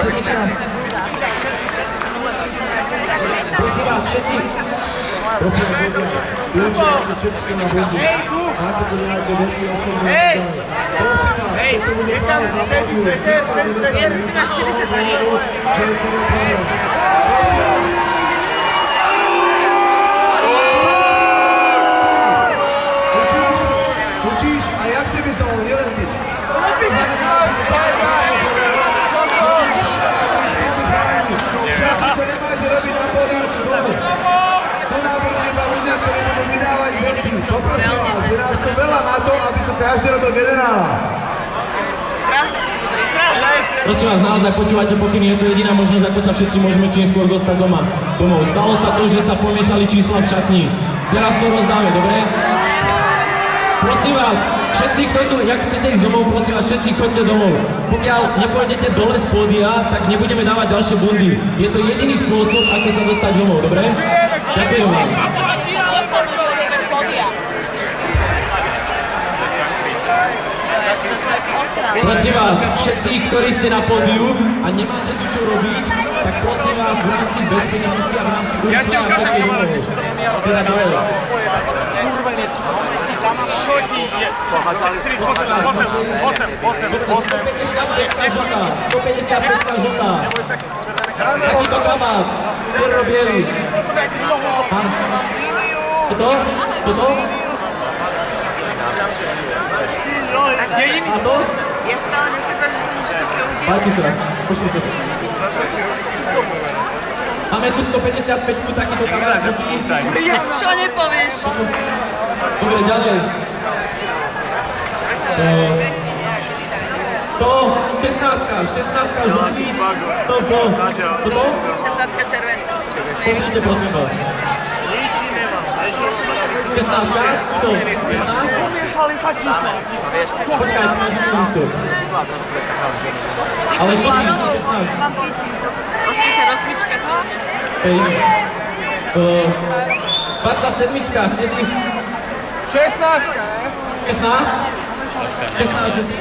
Prosím vás, všetci. Prosím vás, vyučujete všetky na vodu. Máte tu nejaké veci osobné. Prosím vás, keď to bude práve na vodu, čo je to problém. Prosím vás. Učíš a jak ste by zdoval, nielen ty. Čo nemáte robiť na pódiu, čo bolo? Tu nám budú iba ľudia, ktorí budú vydávať veci. Poprosím vás, je nás tu veľa na to, aby tu každý robil generála. Prosím vás, naozaj počúvate pokyny, je to jediná možnosť, ako sa všetci môžeme čím skôr dostať domov. Stalo sa to, že sa pomiešali čísla v šatni. Teraz to rozdáme, dobre? Prosím vás, všetci, kto tu, jak chcete ísť domov, prosím vás, všetci choďte domov. Pokiaľ nepôjdete dole z pódia, tak nebudeme dávať ďalšie bundy. Je to jediný spôsob, ako sa dostať domov, dobre? Ďakujem vám. Prosím vás, všetci, ktorí ste na pódiu a nemáte tu čo robiť, tak prosím vás v rámci bezpečnosti a v rámci úplne a choďte domov. Teda dole. Čo ti je? 155 žltá. Takýto kabát. Černo-bielý. Toto? Toto? A to? Ja stále nechápam, že sa nič také už je. Páči sa. Pošlite. Máme tu 155, takýto kabát žltý. Čo nepovieš? Dobre, ďalej. 16 žltý. Toto? 16 červený. Pošlite, prosím vás. 16? Kto? 16? Pomiešali sa čísla. Počkaj, tu máš žltý listu. Ale žltý, 16. Prosím sa, rozmička. To je iné. 27, kedy? 16, ne? 16? 16 žltý.